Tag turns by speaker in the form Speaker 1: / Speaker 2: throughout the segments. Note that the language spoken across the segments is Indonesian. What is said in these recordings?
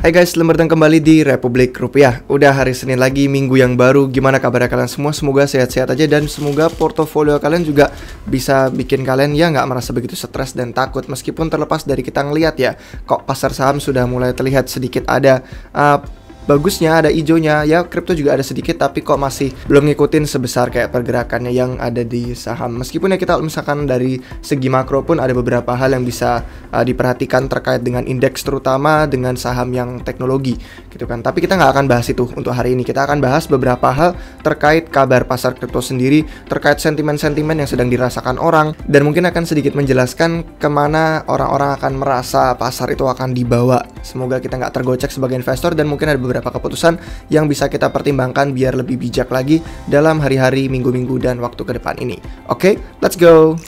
Speaker 1: Hai guys, selamat datang kembali di Republik Rupiah. Udah hari Senin lagi, minggu yang baru. Gimana kabar kalian semua? Semoga sehat-sehat aja dan semoga portofolio kalian juga bisa bikin kalian ya nggak merasa begitu stres dan takut. Meskipun terlepas dari kita ngelihat ya, kok pasar saham sudah mulai terlihat sedikit ada bagusnya, ada hijaunya. Ya, kripto juga ada sedikit, tapi kok masih belum ngikutin sebesar kayak pergerakannya yang ada di saham. Meskipun ya kita misalkan dari segi makro pun ada beberapa hal yang bisa diperhatikan terkait dengan indeks, terutama dengan saham yang teknologi gitu kan. Tapi kita nggak akan bahas itu untuk hari ini. Kita akan bahas beberapa hal terkait kabar pasar kripto sendiri, terkait sentimen-sentimen yang sedang dirasakan orang, dan mungkin akan sedikit menjelaskan kemana orang-orang akan merasa pasar itu akan dibawa. Semoga kita nggak tergocek sebagai investor, dan mungkin ada beberapa keputusan yang bisa kita pertimbangkan biar lebih bijak lagi dalam hari-hari, minggu-minggu, dan waktu ke depan ini. Oke, let's go!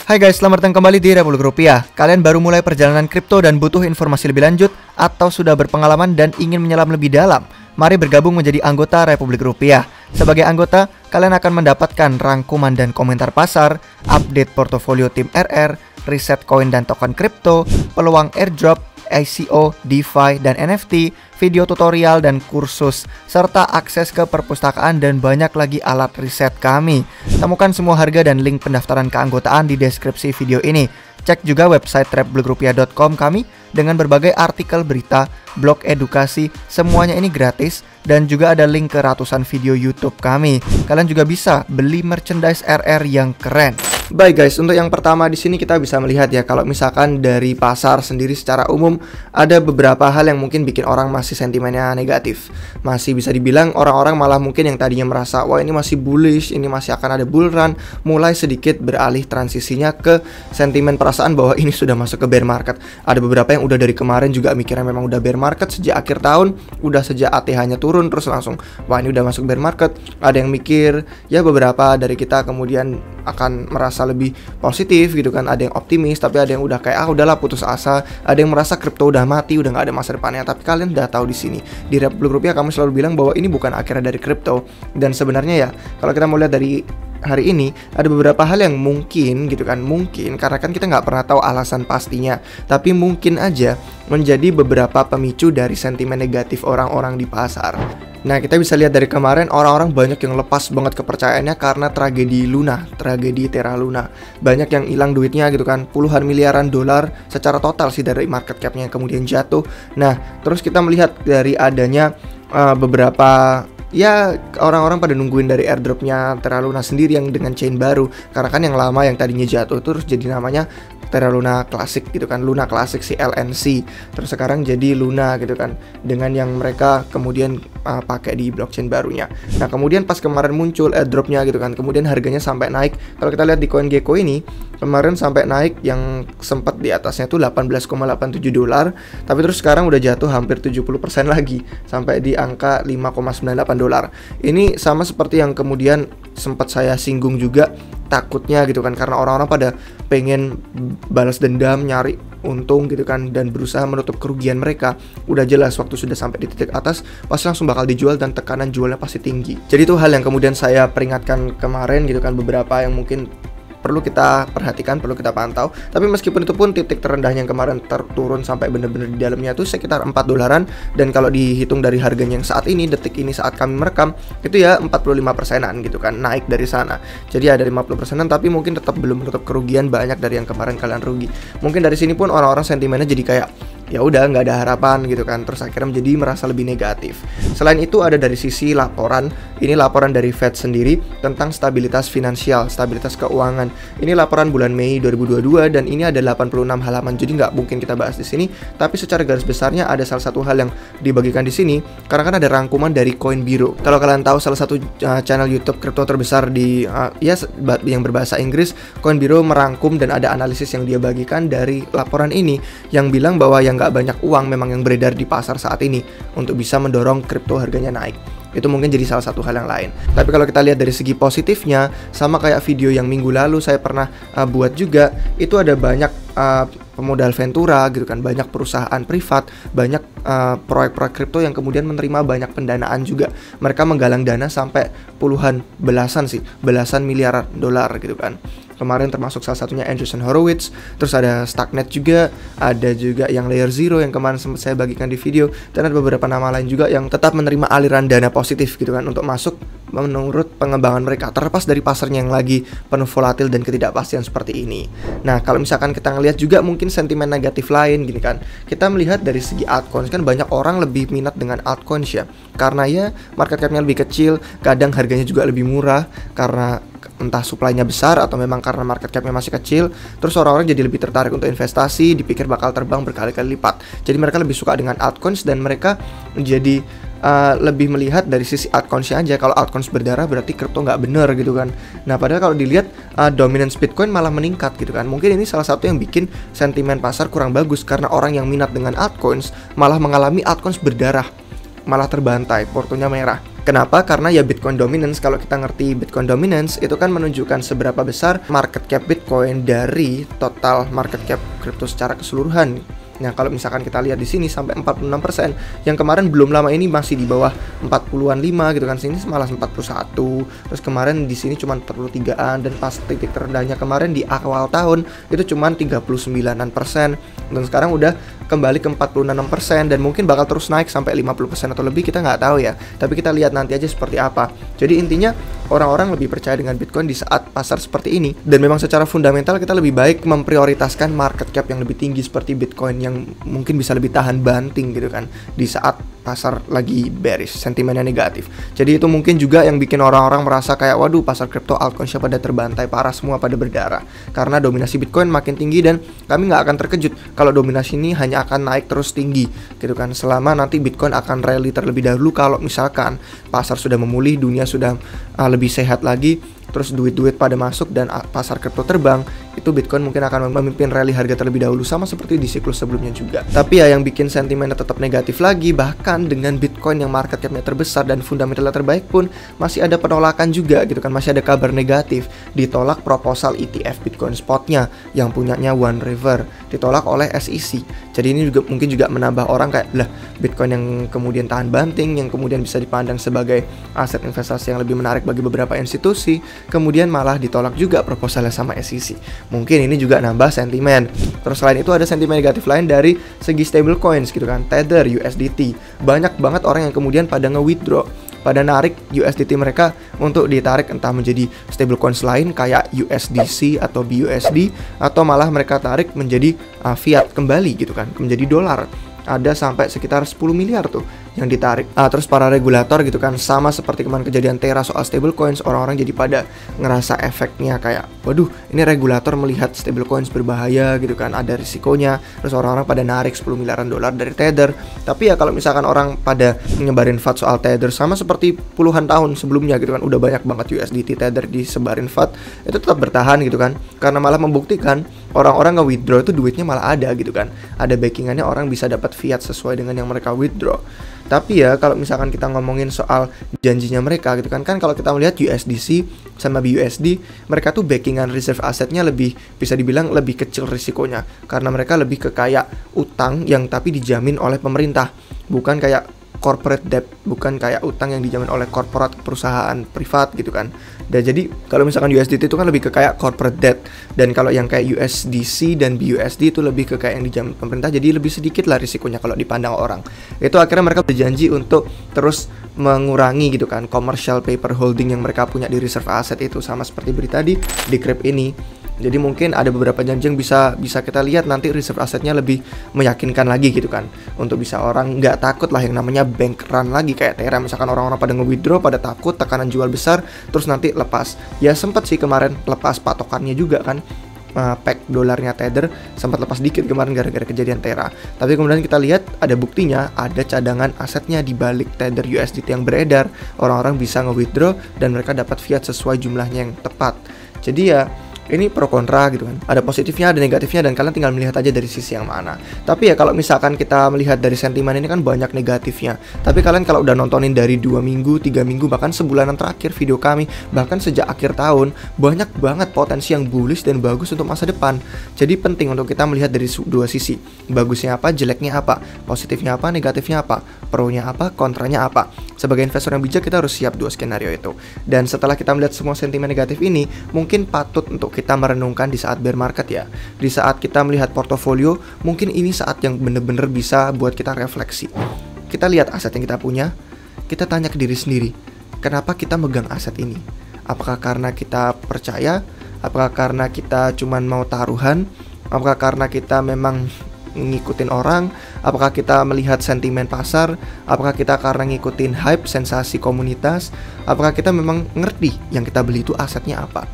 Speaker 1: Hai guys, selamat datang kembali di Republik Rupiah. Kalian baru mulai perjalanan kripto dan butuh informasi lebih lanjut, atau sudah berpengalaman dan ingin menyelam lebih dalam? Mari bergabung menjadi anggota Republik Rupiah. Sebagai anggota, kalian akan mendapatkan rangkuman dan komentar pasar, update portofolio tim RR, riset koin dan token kripto, peluang airdrop, ICO, DeFi, dan NFT, video tutorial dan kursus, serta akses ke perpustakaan dan banyak lagi alat riset kami. Temukan semua harga dan link pendaftaran keanggotaan di deskripsi video ini. Cek juga website republikrupiah.com kami dengan berbagai artikel berita, blog edukasi, semuanya ini gratis, dan juga ada link ke ratusan video YouTube kami. Kalian juga bisa beli merchandise RR yang keren. Baik guys, untuk yang pertama di sini kita bisa melihat ya, kalau misalkan dari pasar sendiri secara umum ada beberapa hal yang mungkin bikin orang masih sentimennya negatif. Masih bisa dibilang orang-orang malah mungkin yang tadinya merasa wah ini masih bullish, ini masih akan ada bull run, mulai sedikit beralih transisinya ke sentimen perasaan bahwa ini sudah masuk ke bear market. Ada beberapa yang udah dari kemarin juga mikirnya memang udah bear market sejak akhir tahun, udah sejak ATH-nya turun terus langsung wah ini udah masuk bear market. Ada yang mikir ya, beberapa dari kita kemudian akan merasa lebih positif gitu kan, ada yang optimis, tapi ada yang udah kayak udahlah putus asa, ada yang merasa kripto udah mati, udah nggak ada masa depannya. Tapi kalian udah tahu di sini di Republik Rupiah kami selalu bilang bahwa ini bukan akhirnya dari kripto. Dan sebenarnya ya kalau kita mau lihat dari hari ini ada beberapa hal yang mungkin gitu kan, mungkin karena kan kita nggak pernah tahu alasan pastinya, tapi mungkin aja menjadi beberapa pemicu dari sentimen negatif orang-orang di pasar. Nah, kita bisa lihat dari kemarin orang-orang banyak yang lepas banget kepercayaannya karena tragedi Luna, tragedi Terra Luna. Banyak yang hilang duitnya gitu kan, puluhan miliaran dolar secara total sih dari market cap-nya yang kemudian jatuh. Nah, terus kita melihat dari adanya beberapa ya orang-orang pada nungguin dari airdropnya Terra Luna sendiri yang dengan chain baru. Karena kan yang lama yang tadinya jatuh terus jadi namanya Terra Luna Classic gitu kan, Luna Classic si LNC. Terus sekarang jadi Luna gitu kan, dengan yang mereka kemudian pakai di blockchain barunya. Nah, kemudian pas kemarin muncul airdropnya gitu kan, kemudian harganya sampai naik. Kalau kita lihat di CoinGecko ini kemarin sampai naik yang sempat di atasnya tuh 18,87 dolar, tapi terus sekarang udah jatuh hampir 70% lagi sampai di angka 5,98 dolar. Ini sama seperti yang kemudian sempat saya singgung juga, takutnya gitu kan, karena orang-orang pada pengen balas dendam, nyari untung gitu kan, dan berusaha menutup kerugian mereka. Udah jelas waktu sudah sampai di titik atas pasti langsung bakal dijual dan tekanan jualnya pasti tinggi. Jadi itu hal yang kemudian saya peringatkan kemarin gitu kan, beberapa yang mungkin perlu kita perhatikan, perlu kita pantau. Tapi meskipun itu pun titik terendahnya yang kemarin terturun sampai bener-bener di dalamnya itu sekitar 4 dolaran. Dan kalau dihitung dari harganya yang saat ini, detik ini saat kami merekam, itu ya 45%-an gitu kan, naik dari sana. Jadi ada 50%-an, tapi mungkin tetap belum menutup kerugian banyak dari yang kemarin kalian rugi. Mungkin dari sini pun orang-orang sentimennya jadi kayak ya udah nggak ada harapan gitu kan, terus akhirnya menjadi merasa lebih negatif. Selain itu ada dari sisi laporan, ini laporan dari Fed sendiri tentang stabilitas finansial, stabilitas keuangan. Ini laporan bulan Mei 2022 dan ini ada 86 halaman, jadi nggak mungkin kita bahas di sini. Tapi secara garis besarnya ada salah satu hal yang dibagikan di sini karena kan ada rangkuman dari Coinbiro. Kalau kalian tahu salah satu channel YouTube kripto terbesar di yang berbahasa Inggris, Coinbiro merangkum dan ada analisis yang dia bagikan dari laporan ini yang bilang bahwa yang nggak banyak uang memang yang beredar di pasar saat ini untuk bisa mendorong kripto harganya naik. Itu mungkin jadi salah satu hal yang lain. Tapi kalau kita lihat dari segi positifnya, sama kayak video yang minggu lalu saya pernah buat juga, itu ada banyak pemodal Ventura gitu kan, banyak perusahaan privat, banyak proyek-proyek kripto yang kemudian menerima banyak pendanaan juga. Mereka menggalang dana sampai belasan miliar dolar gitu kan. Kemarin termasuk salah satunya Andreessen Horowitz, terus ada Starknet juga, ada juga yang Layer Zero yang kemarin sempat saya bagikan di video, dan ada beberapa nama lain juga yang tetap menerima aliran dana positif gitu kan untuk masuk menurut pengembangan mereka, terlepas dari pasarnya yang lagi penuh volatil dan ketidakpastian seperti ini. Nah, kalau misalkan kita ngelihat juga mungkin sentimen negatif lain gini kan, kita melihat dari segi altcoins kan banyak orang lebih minat dengan altcoins ya, karena ya market capnya lebih kecil, kadang harganya juga lebih murah karena entah supply-nya besar atau memang karena market cap-nya masih kecil. Terus orang-orang jadi lebih tertarik untuk investasi, dipikir bakal terbang berkali-kali lipat. Jadi mereka lebih suka dengan altcoins dan mereka jadi lebih melihat dari sisi altcoins-nya aja. Kalau altcoins berdarah berarti kripto nggak bener gitu kan. Nah padahal kalau dilihat dominance Bitcoin malah meningkat gitu kan. Mungkin ini salah satu yang bikin sentimen pasar kurang bagus, karena orang yang minat dengan altcoins malah mengalami altcoins berdarah, malah terbantai, portonya merah. Kenapa? Karena ya Bitcoin dominance. Kalau kita ngerti Bitcoin dominance, itu kan menunjukkan seberapa besar market cap Bitcoin dari total market cap kripto secara keseluruhan. Nah, kalau misalkan kita lihat di sini sampai 46%, yang kemarin belum lama ini masih di bawah 40-an 5 gitu kan. Sini malah 41. Terus kemarin di sini cuma 43-an, dan pas titik terendahnya kemarin di awal tahun itu cuma 39-an%. Dan sekarang udah kembali ke 46%, dan mungkin bakal terus naik sampai 50% atau lebih, kita nggak tahu ya. Tapi kita lihat nanti aja seperti apa. Jadi intinya orang-orang lebih percaya dengan Bitcoin di saat pasar seperti ini. Dan memang secara fundamental kita lebih baik memprioritaskan market cap yang lebih tinggi seperti Bitcoin, yang mungkin bisa lebih tahan banting gitu kan di saat pasar lagi bearish, sentimennya negatif. Jadi itu mungkin juga yang bikin orang-orang merasa kayak waduh, pasar kripto altcoins pada terbantai parah, semua pada berdarah karena dominasi Bitcoin makin tinggi. Dan kami nggak akan terkejut kalau dominasi ini hanya akan naik terus tinggi gitu kan, selama nanti Bitcoin akan rally terlebih dahulu. Kalau misalkan pasar sudah memulih, dunia sudah lebih sehat lagi, terus duit-duit pada masuk dan pasar kripto terbang, itu Bitcoin mungkin akan memimpin rally harga terlebih dahulu, sama seperti di siklus sebelumnya juga. Tapi ya yang bikin sentimennya tetap negatif lagi, bahkan dengan Bitcoin yang market capnya terbesar dan fundamentalnya terbaik pun masih ada penolakan juga gitu kan, masih ada kabar negatif. Ditolak proposal ETF Bitcoin spotnya yang punyanya One River, ditolak oleh SEC. Jadi ini juga mungkin juga menambah orang kayak lah, Bitcoin yang kemudian tahan banting, yang kemudian bisa dipandang sebagai aset investasi yang lebih menarik bagi beberapa institusi, kemudian malah ditolak juga proposalnya sama SEC. Mungkin ini juga nambah sentimen. Terus selain itu ada sentimen negatif lain dari segi stable coins gitu kan, Tether, USDT. Banyak banget orang yang kemudian pada nge-withdraw, pada narik USDT mereka untuk ditarik entah menjadi stable coins lain kayak USDC atau BUSD, atau malah mereka tarik menjadi fiat kembali gitu kan, menjadi dolar. Ada sampai sekitar 10 miliar tuh yang ditarik. Terus para regulator gitu kan, sama seperti kemarin kejadian Terra soal stablecoins, orang-orang jadi pada ngerasa efeknya kayak waduh, ini regulator melihat stablecoins berbahaya gitu kan, ada risikonya. Terus orang-orang pada narik 10 miliaran dolar dari Tether. Tapi ya kalau misalkan orang pada nyebarin FUD soal Tether, sama seperti puluhan tahun sebelumnya gitu kan, udah banyak banget USDT Tether disebarin FUD, itu tetap bertahan gitu kan, karena malah membuktikan orang-orang nge-withdraw itu duitnya malah ada gitu kan, ada backingannya, orang bisa dapat fiat sesuai dengan yang mereka withdraw. Tapi ya kalau misalkan kita ngomongin soal janjinya mereka gitu kan, kalau kita melihat USDC sama BUSD, mereka tuh backingan reserve asetnya lebih, bisa dibilang lebih kecil risikonya, karena mereka lebih ke kayak utang yang tapi dijamin oleh pemerintah, bukan kayak corporate debt, bukan kayak utang yang dijamin oleh korporat perusahaan privat gitu kan. Dan jadi kalau misalkan USDT itu kan lebih ke kayak corporate debt, dan kalau yang kayak USDC dan BUSD itu lebih ke kayak yang dijamin pemerintah, jadi lebih sedikit lah risikonya kalau dipandang orang. Itu akhirnya mereka berjanji untuk terus mengurangi gitu kan commercial paper holding yang mereka punya di reserve asset itu, sama seperti berita di Decrypt ini. Jadi mungkin ada beberapa janji yang bisa kita lihat nanti reserve asetnya lebih meyakinkan lagi gitu kan, untuk bisa orang nggak takut lah yang namanya bank run lagi kayak Terra. Misalkan orang-orang pada nge-withdraw, pada takut tekanan jual besar, terus nanti lepas. Ya sempat sih kemarin lepas patokannya juga kan, pack dolarnya Tether sempat lepas dikit kemarin gara-gara kejadian Terra. Tapi kemudian kita lihat ada buktinya, ada cadangan asetnya di balik Tether USDT yang beredar. Orang-orang bisa nge-withdraw dan mereka dapat fiat sesuai jumlahnya yang tepat. Jadi ya Ini pro kontra gitu kan. Ada positifnya, ada negatifnya, dan kalian tinggal melihat aja dari sisi yang mana. Tapi ya kalau misalkan kita melihat dari sentimen ini kan banyak negatifnya. Tapi kalian kalau udah nontonin dari 2 minggu, 3 minggu, bahkan sebulanan terakhir video kami, bahkan sejak akhir tahun, banyak banget potensi yang bullish dan bagus untuk masa depan. Jadi penting untuk kita melihat dari dua sisi. Bagusnya apa, jeleknya apa, positifnya apa, negatifnya apa, pro-nya apa, kontranya apa. Sebagai investor yang bijak, kita harus siap dua skenario itu. Dan setelah kita melihat semua sentimen negatif ini, mungkin patut untuk kita merenungkan di saat bear market ya. Di saat kita melihat portofolio, mungkin ini saat yang bener-bener bisa buat kita refleksi. Kita lihat aset yang kita punya, kita tanya ke diri sendiri, kenapa kita megang aset ini? Apakah karena kita percaya? Apakah karena kita cuman mau taruhan? Apakah karena kita memang ngikutin orang? Apakah kita melihat sentimen pasar? Apakah kita karena ngikutin hype, sensasi komunitas? Apakah kita memang ngerti yang kita beli itu asetnya apa?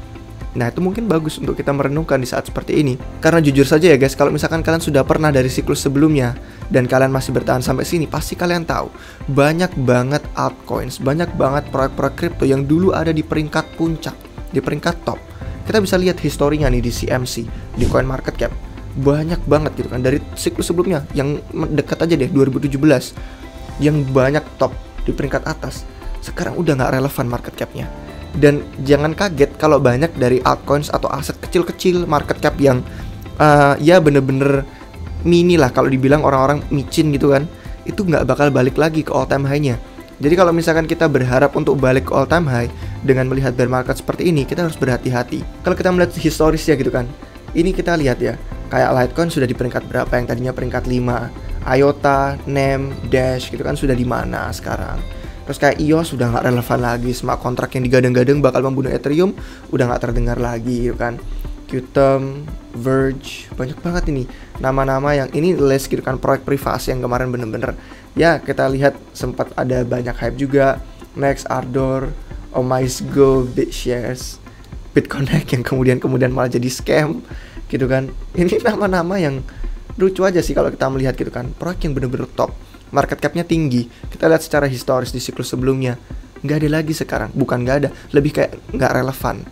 Speaker 1: Nah, itu mungkin bagus untuk kita merenungkan di saat seperti ini. Karena jujur saja ya guys, kalau misalkan kalian sudah pernah dari siklus sebelumnya dan kalian masih bertahan sampai sini, pasti kalian tahu banyak banget altcoins, banyak banget proyek-proyek kripto yang dulu ada di peringkat puncak, di peringkat top. Kita bisa lihat historinya nih di CMC, di CoinMarketCap. Banyak banget gitu kan dari siklus sebelumnya yang dekat aja deh 2017 yang banyak top di peringkat atas. Sekarang udah nggak relevan market capnya. Dan jangan kaget kalau banyak dari altcoins atau aset kecil-kecil market cap yang ya bener-bener mini lah kalau dibilang orang-orang micin gitu kan, itu nggak bakal balik lagi ke all time high-nya. Jadi kalau misalkan kita berharap untuk balik ke all time high dengan melihat bear market seperti ini, kita harus berhati-hati. Kalau kita melihat historisnya gitu kan, ini kita lihat ya, kayak Litecoin sudah di peringkat berapa yang tadinya peringkat 5, IOTA, NEM, Dash gitu kan sudah di mana sekarang. Terus kayak EOS sudah nggak relevan lagi, smart contract yang digadang-gadang bakal membunuh Ethereum udah nggak terdengar lagi gitu kan. Qtum, Verge, banyak banget ini nama-nama yang ini list gitu kan, proyek privasi yang kemarin bener-bener ya kita lihat sempat ada banyak hype juga. Next, Ardor, OmiseGo, BitShares, BitConnect yang kemudian malah jadi scam gitu kan. Ini nama-nama yang lucu aja sih kalau kita melihat gitu kan, proyek yang bener-bener top, market capnya tinggi. Kita lihat secara historis di siklus sebelumnya, nggak ada lagi sekarang. Bukan nggak ada, lebih kayak nggak relevan.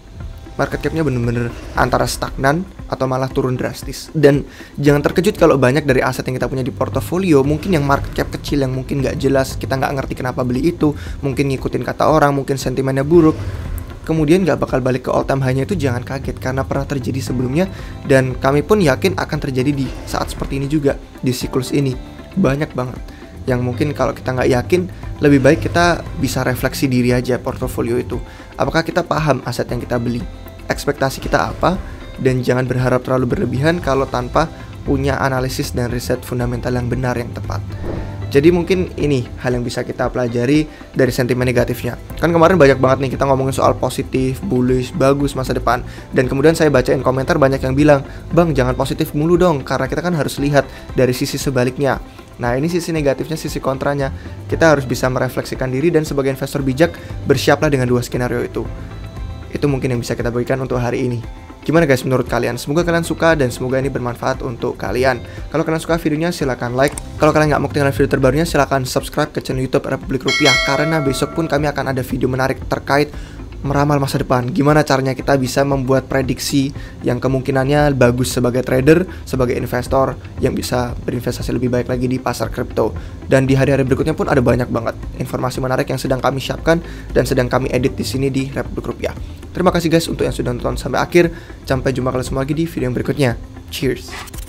Speaker 1: Market capnya bener-bener antara stagnan atau malah turun drastis. Dan jangan terkejut kalau banyak dari aset yang kita punya di portofolio mungkin yang market cap kecil, yang mungkin nggak jelas, kita nggak ngerti kenapa beli itu, mungkin ngikutin kata orang, mungkin sentimennya buruk, kemudian nggak bakal balik ke all time high-nya. Itu jangan kaget karena pernah terjadi sebelumnya, dan kami pun yakin akan terjadi di saat seperti ini juga, di siklus ini. Banyak banget yang mungkin kalau kita nggak yakin, lebih baik kita bisa refleksi diri aja portofolio itu. Apakah kita paham aset yang kita beli? Ekspektasi kita apa? Dan jangan berharap terlalu berlebihan kalau tanpa punya analisis dan riset fundamental yang benar, yang tepat. Jadi mungkin ini hal yang bisa kita pelajari dari sentimen negatifnya. Kan kemarin banyak banget nih kita ngomongin soal positif, bullish, bagus masa depan. Dan kemudian saya bacain komentar banyak yang bilang, "Bang, jangan positif mulu dong, karena kita kan harus lihat dari sisi sebaliknya." Nah, ini sisi negatifnya, sisi kontranya. Kita harus bisa merefleksikan diri dan sebagai investor bijak, bersiaplah dengan dua skenario itu. Itu mungkin yang bisa kita bagikan untuk hari ini. Gimana guys menurut kalian? Semoga kalian suka dan semoga ini bermanfaat untuk kalian. Kalau kalian suka videonya silahkan like. Kalau kalian nggak mau ketinggalan video terbarunya, silahkan subscribe ke channel YouTube Republik Rupiah. Karena besok pun kami akan ada video menarik terkait meramal masa depan. Gimana caranya kita bisa membuat prediksi yang kemungkinannya bagus sebagai trader, sebagai investor yang bisa berinvestasi lebih baik lagi di pasar kripto. Dan di hari-hari berikutnya pun ada banyak banget informasi menarik yang sedang kami siapkan dan sedang kami edit di sini di Republik Rupiah. Terima kasih guys untuk yang sudah nonton sampai akhir. Sampai jumpa kalian semua lagi di video yang berikutnya. Cheers.